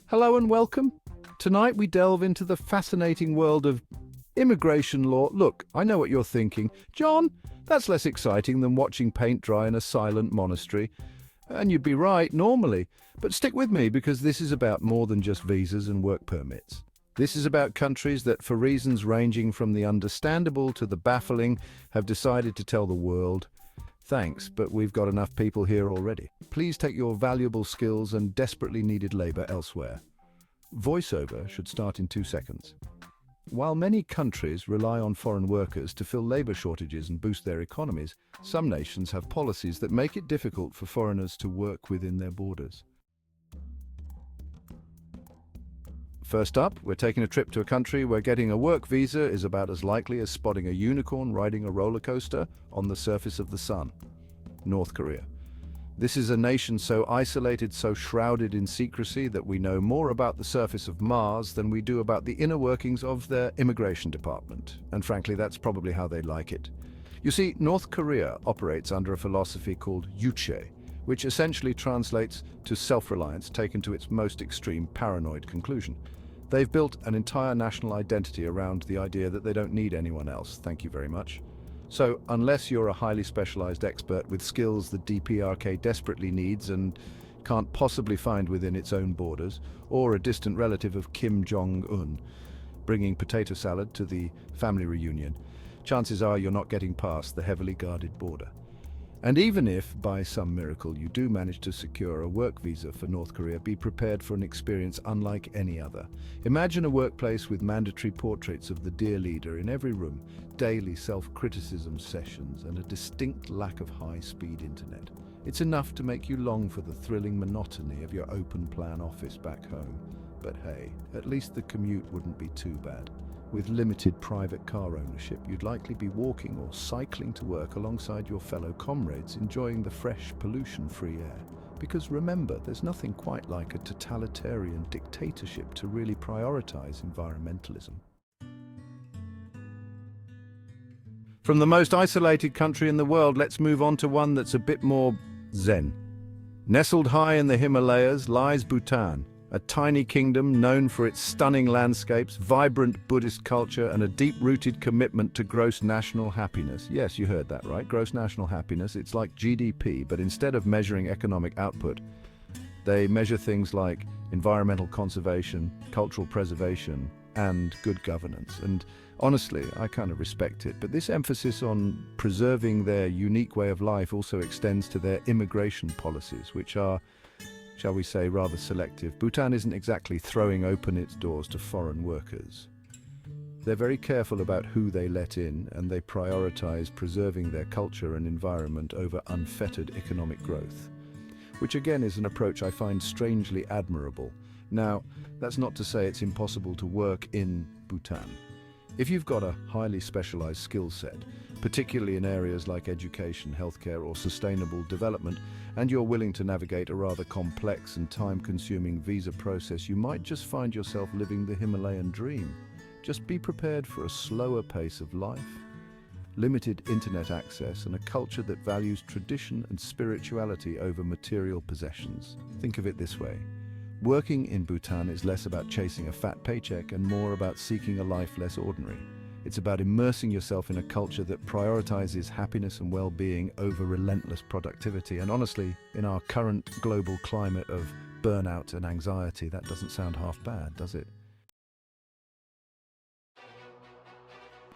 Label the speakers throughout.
Speaker 1: Hello and welcome. Tonight we delve into the fascinating world of immigration law. Look, I know what you're thinking. John, that's less exciting than watching paint dry in a silent monastery. And you'd be right, normally. But stick with me because this is about more than just visas and work permits. This is about countries that, for reasons ranging from the understandable to the baffling, have decided to tell the world, thanks, but we've got enough people here already. Please take your valuable skills and desperately needed labor elsewhere. Voiceover should start in 2 seconds. While many countries rely on foreign workers to fill labor shortages and boost their economies, some nations have policies that make it difficult for foreigners to work within their borders. First up, we're taking a trip to a country where getting a work visa is about as likely as spotting a unicorn riding a roller coaster on the surface of the sun. North Korea. This is a nation so isolated, so shrouded in secrecy that we know more about the surface of Mars than we do about the inner workings of their immigration department. And frankly, that's probably how they like it. You see, North Korea operates under a philosophy called yuche, which essentially translates to self-reliance taken to its most extreme paranoid conclusion. They've built an entire national identity around the idea that they don't need anyone else, thank you very much. So, unless you're a highly specialized expert with skills the DPRK desperately needs and can't possibly find within its own borders, or a distant relative of Kim Jong-un, bringing potato salad to the family reunion, chances are you're not getting past the heavily guarded border. And even if, by some miracle, you do manage to secure a work visa for North Korea, be prepared for an experience unlike any other. Imagine a workplace with mandatory portraits of the dear leader in every room, daily self-criticism sessions, and a distinct lack of high-speed internet. It's enough to make you long for the thrilling monotony of your open-plan office back home. But hey, at least the commute wouldn't be too bad. With limited private car ownership, you'd likely be walking or cycling to work alongside your fellow comrades, enjoying the fresh, pollution-free air. Because remember, there's nothing quite like a totalitarian dictatorship to really prioritize environmentalism. From the most isolated country in the world, let's move on to one that's a bit more zen. Nestled high in the Himalayas lies Bhutan, a tiny kingdom known for its stunning landscapes, vibrant Buddhist culture, and a deep-rooted commitment to gross national happiness. Yes, you heard that right, gross national happiness. It's like GDP, but instead of measuring economic output, they measure things like environmental conservation, cultural preservation, and good governance. And honestly, I kind of respect it, but this emphasis on preserving their unique way of life also extends to their immigration policies, which are, shall we say, rather selective. Bhutan isn't exactly throwing open its doors to foreign workers. They're very careful about who they let in, and they prioritize preserving their culture and environment over unfettered economic growth, which again is an approach I find strangely admirable. Now, that's not to say it's impossible to work in Bhutan. If you've got a highly specialized skill set, particularly in areas like education, healthcare, or sustainable development, and you're willing to navigate a rather complex and time-consuming visa process, you might just find yourself living the Himalayan dream. Just be prepared for a slower pace of life, limited internet access, and a culture that values tradition and spirituality over material possessions. Think of it this way. Working in Bhutan is less about chasing a fat paycheck and more about seeking a life less ordinary. It's about immersing yourself in a culture that prioritizes happiness and well-being over relentless productivity. And honestly, in our current global climate of burnout and anxiety, that doesn't sound half bad, does it?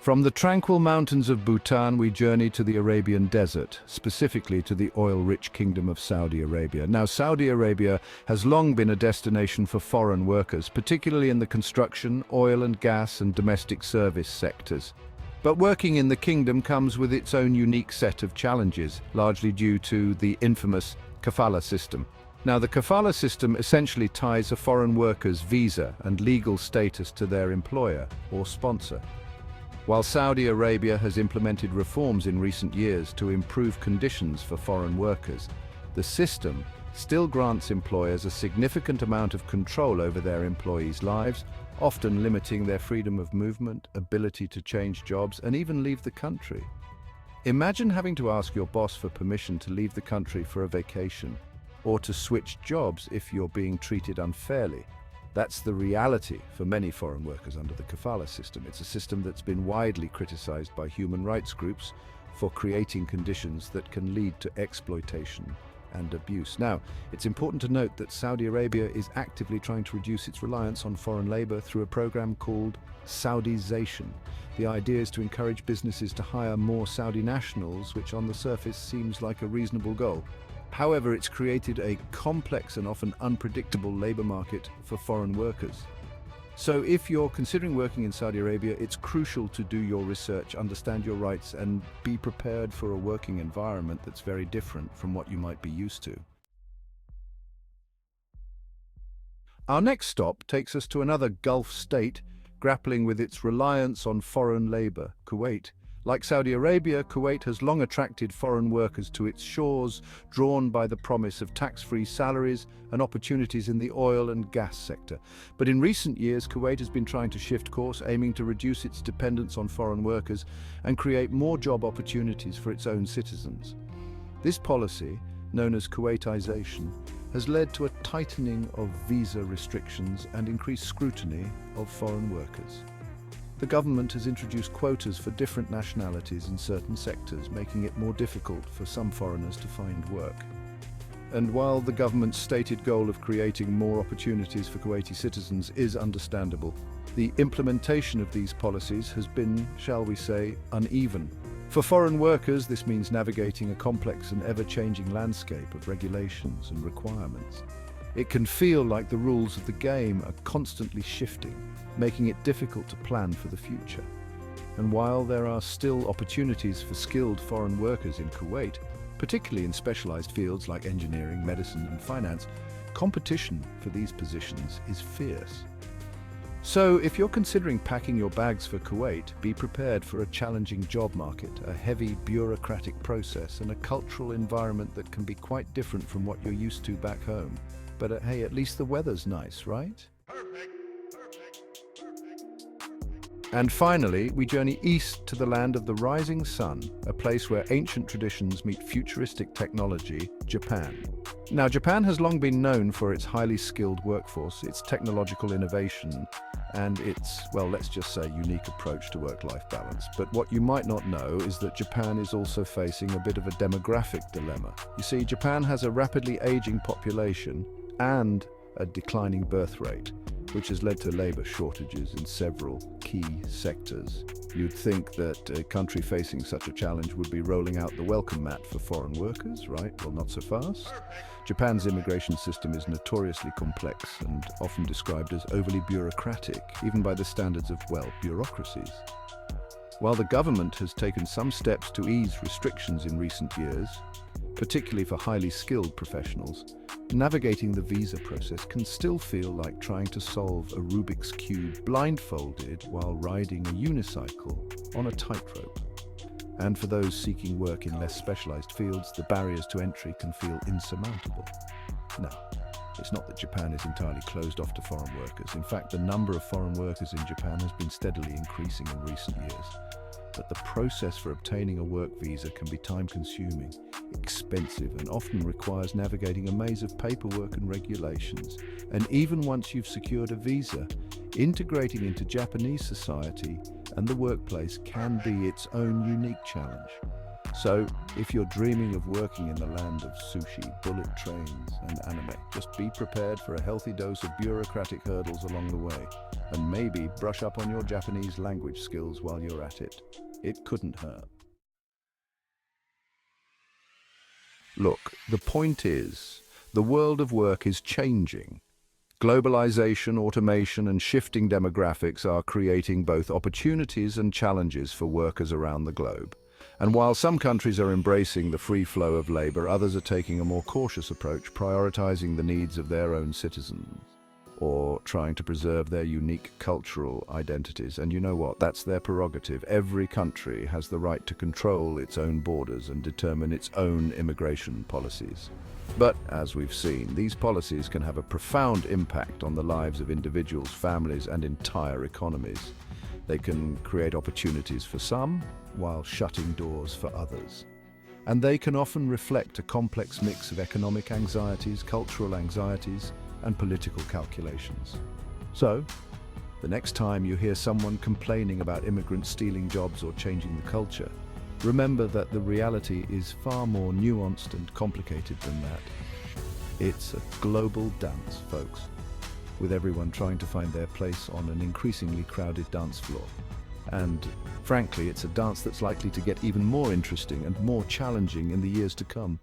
Speaker 1: From the tranquil mountains of Bhutan, we journey to the Arabian desert, specifically to the oil-rich kingdom of Saudi Arabia. Now, Saudi Arabia has long been a destination for foreign workers, particularly in the construction, oil and gas, and domestic service sectors. But working in the kingdom comes with its own unique set of challenges, largely due to the infamous kafala system. Now, the kafala system essentially ties a foreign worker's visa and legal status to their employer or sponsor. While Saudi Arabia has implemented reforms in recent years to improve conditions for foreign workers, the system still grants employers a significant amount of control over their employees' lives, often limiting their freedom of movement, ability to change jobs, and even leave the country. Imagine having to ask your boss for permission to leave the country for a vacation, or to switch jobs if you're being treated unfairly. That's the reality for many foreign workers under the kafala system. It's a system that's been widely criticized by human rights groups for creating conditions that can lead to exploitation and abuse. Now, it's important to note that Saudi Arabia is actively trying to reduce its reliance on foreign labor through a program called Saudization. The idea is to encourage businesses to hire more Saudi nationals, which on the surface seems like a reasonable goal. However, it's created a complex and often unpredictable labor market for foreign workers. So if you're considering working in Saudi Arabia, it's crucial to do your research, understand your rights, and be prepared for a working environment that's very different from what you might be used to. Our next stop takes us to another Gulf state grappling with its reliance on foreign labor, Kuwait. Like Saudi Arabia, Kuwait has long attracted foreign workers to its shores, drawn by the promise of tax-free salaries and opportunities in the oil and gas sector. But in recent years, Kuwait has been trying to shift course, aiming to reduce its dependence on foreign workers and create more job opportunities for its own citizens. This policy, known as Kuwaitization, has led to a tightening of visa restrictions and increased scrutiny of foreign workers. The government has introduced quotas for different nationalities in certain sectors, making it more difficult for some foreigners to find work. And while the government's stated goal of creating more opportunities for Kuwaiti citizens is understandable, the implementation of these policies has been, shall we say, uneven. For foreign workers, this means navigating a complex and ever-changing landscape of regulations and requirements. It can feel like the rules of the game are constantly shifting, making it difficult to plan for the future. And while there are still opportunities for skilled foreign workers in Kuwait, particularly in specialized fields like engineering, medicine, and finance, competition for these positions is fierce. So, if you're considering packing your bags for Kuwait, be prepared for a challenging job market, a heavy bureaucratic process, and a cultural environment that can be quite different from what you're used to back home. But hey, at least the weather's nice, right? And finally, we journey east to the land of the rising sun, a place where ancient traditions meet futuristic technology, Japan. Now, Japan has long been known for its highly skilled workforce, its technological innovation, and its, well, let's just say, unique approach to work-life balance. But what you might not know is that Japan is also facing a bit of a demographic dilemma. You see, Japan has a rapidly aging population and a declining birth rate, which has led to labor shortages in several key sectors. You'd think that a country facing such a challenge would be rolling out the welcome mat for foreign workers, right? Well, not so fast. Japan's immigration system is notoriously complex and often described as overly bureaucratic, even by the standards of, well, bureaucracies. While the government has taken some steps to ease restrictions in recent years, particularly for highly skilled professionals, navigating the visa process can still feel like trying to solve a Rubik's Cube blindfolded while riding a unicycle on a tightrope. And for those seeking work in less specialized fields, the barriers to entry can feel insurmountable. Now, it's not that Japan is entirely closed off to foreign workers. In fact, the number of foreign workers in Japan has been steadily increasing in recent years. But the process for obtaining a work visa can be time-consuming, expensive, and often requires navigating a maze of paperwork and regulations. And even once you've secured a visa, integrating into Japanese society and the workplace can be its own unique challenge. So, if you're dreaming of working in the land of sushi, bullet trains, and anime, just be prepared for a healthy dose of bureaucratic hurdles along the way, and maybe brush up on your Japanese language skills while you're at it. It couldn't hurt. Look, the point is, the world of work is changing. Globalization, automation, and shifting demographics are creating both opportunities and challenges for workers around the globe. And while some countries are embracing the free flow of labor, others are taking a more cautious approach, prioritizing the needs of their own citizens, or trying to preserve their unique cultural identities. And you know what? That's their prerogative. Every country has the right to control its own borders and determine its own immigration policies. But, as we've seen, these policies can have a profound impact on the lives of individuals, families, and entire economies. They can create opportunities for some, while shutting doors for others. And they can often reflect a complex mix of economic anxieties, cultural anxieties, and political calculations. So, the next time you hear someone complaining about immigrants stealing jobs or changing the culture, remember that the reality is far more nuanced and complicated than that. It's a global dance, folks, with everyone trying to find their place on an increasingly crowded dance floor. And frankly, it's a dance that's likely to get even more interesting and more challenging in the years to come.